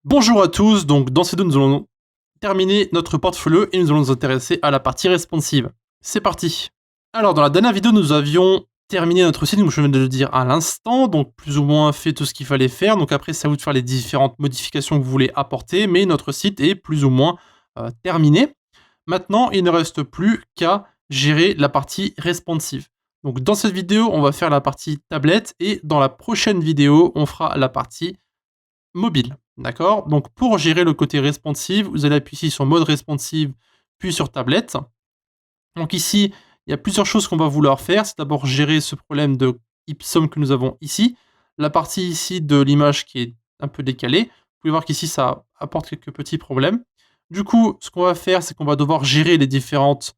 Bonjour à tous, donc dans ces deux, nous allons terminer notre portfolio et nous allons nous intéresser à la partie responsive. C'est parti. Alors, dans la dernière vidéo, nous avions terminé notre site, comme je viens de le dire à l'instant, donc plus ou moins fait tout ce qu'il fallait faire. Donc après, c'est à vous de faire les différentes modifications que vous voulez apporter, mais notre site est plus ou moins terminé. Maintenant, il ne reste plus qu'à gérer la partie responsive. Donc dans cette vidéo, on va faire la partie tablette et dans la prochaine vidéo, on fera la partie mobile. D'accord? Donc pour gérer le côté responsive, vous allez appuyer ici sur mode responsive, puis sur tablette. Donc ici, il y a plusieurs choses qu'on va vouloir faire. C'est d'abord gérer ce problème de ipsum que nous avons ici. La partie ici de l'image qui est un peu décalée. Vous pouvez voir qu'ici, ça apporte quelques petits problèmes. Du coup, ce qu'on va faire, c'est qu'on va devoir gérer les différentes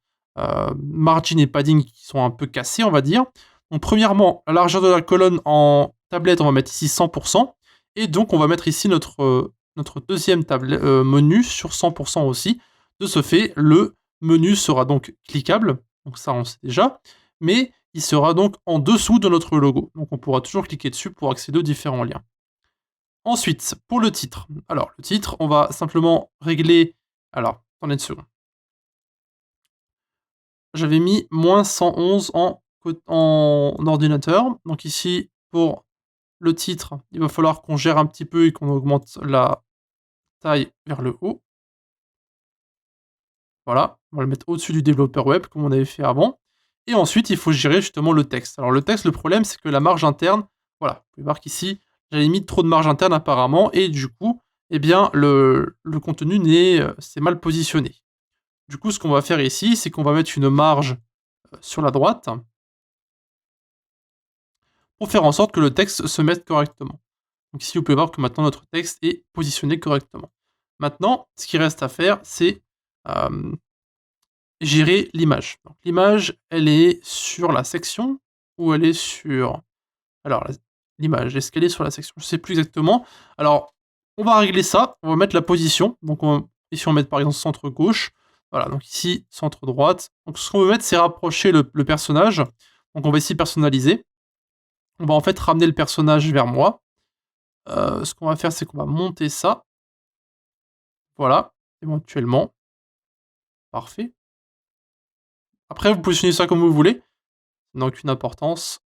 margins et padding qui sont un peu cassés, on va dire. Donc premièrement, la largeur de la colonne en tablette, on va mettre ici 100%. Et donc, on va mettre ici notre deuxième menu sur 100% aussi. De ce fait, le menu sera donc cliquable, donc ça on sait déjà, mais il sera donc en dessous de notre logo. Donc on pourra toujours cliquer dessus pour accéder aux différents liens. Ensuite, pour le titre. Alors, le titre, on va simplement régler... Alors, attendez une seconde. J'avais mis moins 111 en ordinateur. Donc ici, pour le titre, il va falloir qu'on gère un petit peu et qu'on augmente la taille vers le haut. Voilà, on va le mettre au-dessus du développeur web comme on avait fait avant. Et ensuite, il faut gérer justement le texte. Alors le texte, le problème, c'est que la marge interne, voilà, vous pouvez voir qu'ici, j'avais mis trop de marge interne apparemment, et du coup, eh bien, le contenu c'est mal positionné. Du coup, ce qu'on va faire ici, c'est qu'on va mettre une marge sur la droite pour faire en sorte que le texte se mette correctement. Donc ici, vous pouvez voir que maintenant notre texte est positionné correctement. Maintenant, ce qui reste à faire, c'est gérer l'image. Donc l'image, elle est sur la section ou elle est sur... Alors, l'image, est-ce qu'elle est sur la section? Je sais plus exactement. Alors, on va régler ça. On va mettre la position. Donc, ici, on va mettre par exemple centre gauche. Voilà, donc ici, centre droite. Donc, ce qu'on veut mettre, c'est rapprocher le personnage. Donc, on va ici personnaliser. On va en fait ramener le personnage vers moi. Ce qu'on va faire, c'est qu'on va monter ça. Voilà, éventuellement. Parfait. Après, vous positionnez ça comme vous voulez. Ça n'a aucune importance.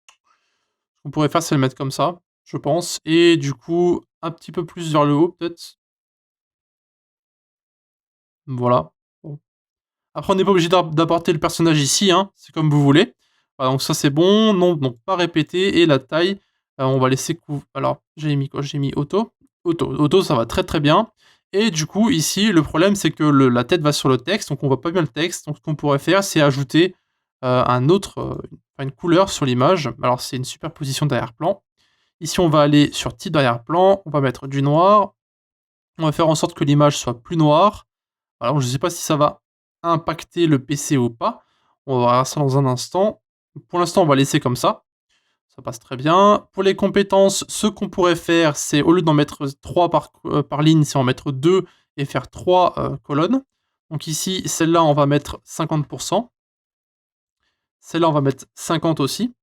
Ce qu'on pourrait faire, c'est le mettre comme ça, je pense. Et du coup, un petit peu plus vers le haut, peut-être. Voilà. Bon. Après, on n'est pas obligé d'apporter le personnage ici, hein. C'est comme vous voulez. Voilà, donc ça, c'est bon. Non, donc pas répéter. Et la taille, on va laisser couvrir. Alors, j'ai mis quoi? J'ai mis auto. Auto, ça va très très bien. Et du coup, ici, le problème, c'est que la tête va sur le texte, donc on voit pas bien le texte. Donc, ce qu'on pourrait faire, c'est ajouter une couleur sur l'image. Alors, c'est une superposition d'arrière-plan. Ici, on va aller sur type d'arrière-plan, on va mettre du noir. On va faire en sorte que l'image soit plus noire. Alors, je ne sais pas si ça va impacter le PC ou pas. On va voir ça dans un instant. Pour l'instant, on va laisser comme ça. Ça passe très bien. Pour les compétences, ce qu'on pourrait faire, c'est au lieu d'en mettre 3 par ligne, c'est en mettre 2 et faire 3 colonnes. Donc ici, celle-là, on va mettre 50%. Celle-là, on va mettre 50 aussi.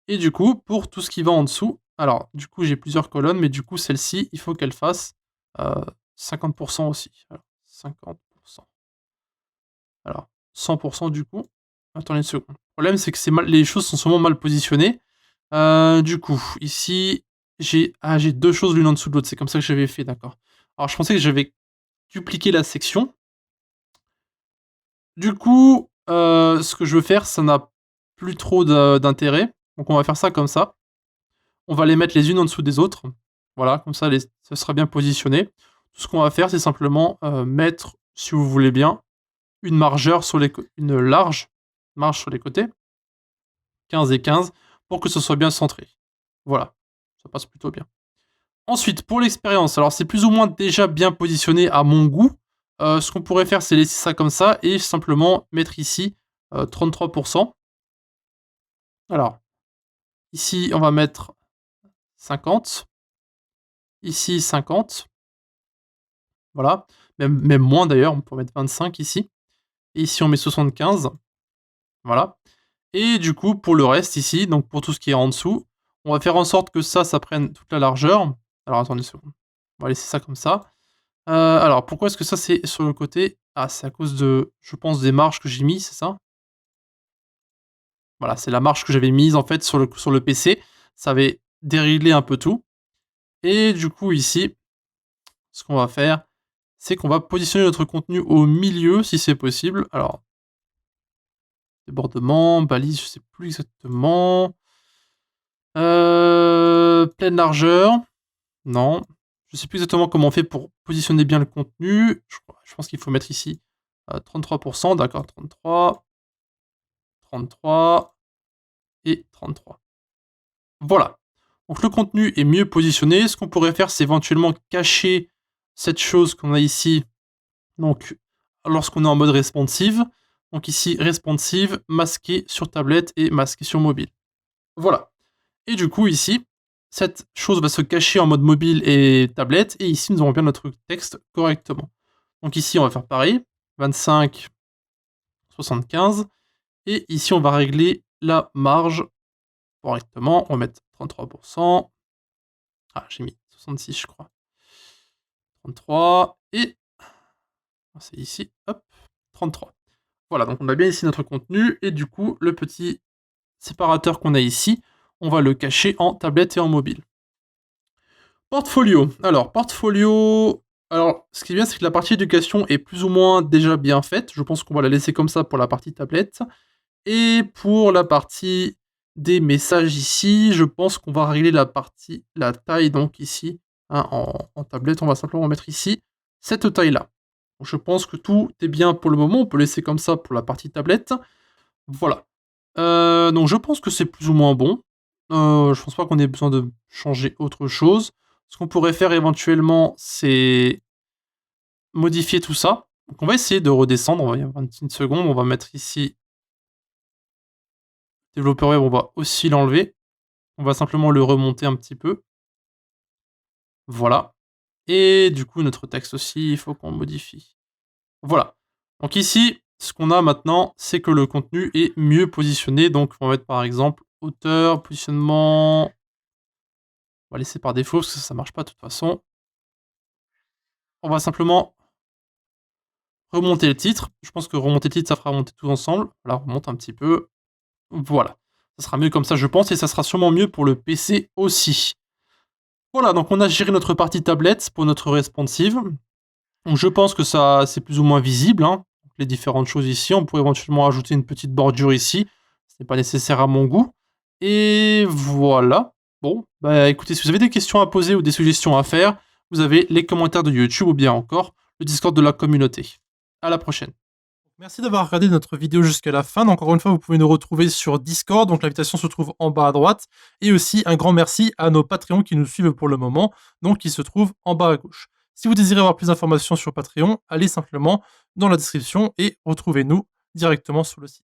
Et du coup, pour tout ce qui va en dessous, alors du coup j'ai plusieurs colonnes, mais du coup celle-ci, il faut qu'elle fasse 50% aussi. Alors, 50%. Alors, 100% du coup. Attendez une seconde. Le problème, c'est que les choses sont sûrement mal positionnées. Du coup, ici, j'ai deux choses l'une en dessous de l'autre. C'est comme ça que j'avais fait, d'accord. Alors, je pensais que j'avais dupliqué la section. Du coup, ce que je veux faire, ça n'a plus trop d'intérêt. Donc, on va faire ça comme ça. On va les mettre les unes en dessous des autres. Voilà, comme ça, ça sera bien positionné. Tout ce qu'on va faire, c'est simplement mettre, si vous voulez bien, une large marge sur les côtés, 15 et 15, pour que ce soit bien centré. Voilà, ça passe plutôt bien. Ensuite, pour l'expérience, alors c'est plus ou moins déjà bien positionné à mon goût. Ce qu'on pourrait faire, c'est laisser ça comme ça et simplement mettre ici 33%. Alors, ici, on va mettre 50. Ici, 50. Voilà. Même moins d'ailleurs, on pourrait mettre 25 ici. Et ici, on met 75. Voilà. Et du coup, pour le reste ici, donc pour tout ce qui est en dessous, on va faire en sorte que ça prenne toute la largeur. Alors, attendez une seconde. On va laisser ça comme ça. Alors pourquoi est-ce que ça c'est sur le côté? Ah, c'est à cause de, je pense, des marges que j'ai mis, c'est ça? Voilà, c'est la marge que j'avais mise en fait sur le PC. Ça avait déréglé un peu tout et du coup ici, ce qu'on va faire, c'est qu'on va positionner notre contenu au milieu si c'est possible. Alors, débordement, balise, je sais plus exactement. Pleine largeur, non. Je sais plus exactement comment on fait pour positionner bien le contenu. Je pense qu'il faut mettre ici, 33 d'accord, 33, 33 et 33. Voilà. Donc le contenu est mieux positionné. Ce qu'on pourrait faire, c'est éventuellement cacher cette chose qu'on a ici, donc lorsqu'on est en mode responsive. Donc ici, responsive, masqué sur tablette et masqué sur mobile. Voilà. Et du coup, ici, cette chose va se cacher en mode mobile et tablette. Et ici, nous aurons bien notre texte correctement. Donc ici, on va faire pareil. 25, 75. Et ici, on va régler la marge correctement. On va mettre 33%. Ah, j'ai mis 66, je crois. 33 et c'est ici, hop, 33. Voilà, donc on a bien ici notre contenu et du coup, le petit séparateur qu'on a ici, on va le cacher en tablette et en mobile. Portfolio. Alors, portfolio. Alors, ce qui est bien, c'est que la partie éducation est plus ou moins déjà bien faite. Je pense qu'on va la laisser comme ça pour la partie tablette. Et pour la partie des messages ici, je pense qu'on va régler la taille donc ici, hein, en tablette. On va simplement mettre ici cette taille-là. Je pense que tout est bien pour le moment. On peut laisser comme ça pour la partie tablette. Voilà. Donc je pense que c'est plus ou moins bon. Je pense pas qu'on ait besoin de changer autre chose. Ce qu'on pourrait faire éventuellement, c'est modifier tout ça. Donc on va essayer de redescendre. On va y avoir une petite seconde. On va mettre ici développeur web. On va aussi l'enlever. On va simplement le remonter un petit peu. Voilà. Et du coup, notre texte aussi, il faut qu'on modifie. Voilà. Donc ici, ce qu'on a maintenant, c'est que le contenu est mieux positionné. Donc on va mettre par exemple hauteur, positionnement. On va laisser par défaut parce que ça marche pas de toute façon. On va simplement remonter le titre. Je pense que remonter le titre, ça fera remonter tout ensemble. Voilà, on remonte un petit peu. Voilà. Ça sera mieux comme ça, je pense, et ça sera sûrement mieux pour le PC aussi. Voilà, donc on a géré notre partie tablette pour notre responsive. Donc je pense que ça, c'est plus ou moins visible, hein, les différentes choses ici. On pourrait éventuellement ajouter une petite bordure ici. Ce n'est pas nécessaire à mon goût. Et voilà. Bon, bah écoutez, si vous avez des questions à poser ou des suggestions à faire, vous avez les commentaires de YouTube ou bien encore le Discord de la communauté. À la prochaine. Merci d'avoir regardé notre vidéo jusqu'à la fin. Encore une fois, vous pouvez nous retrouver sur Discord, donc l'invitation se trouve en bas à droite. Et aussi un grand merci à nos Patreons qui nous suivent pour le moment, donc qui se trouvent en bas à gauche. Si vous désirez avoir plus d'informations sur Patreon, allez simplement dans la description et retrouvez-nous directement sur le site.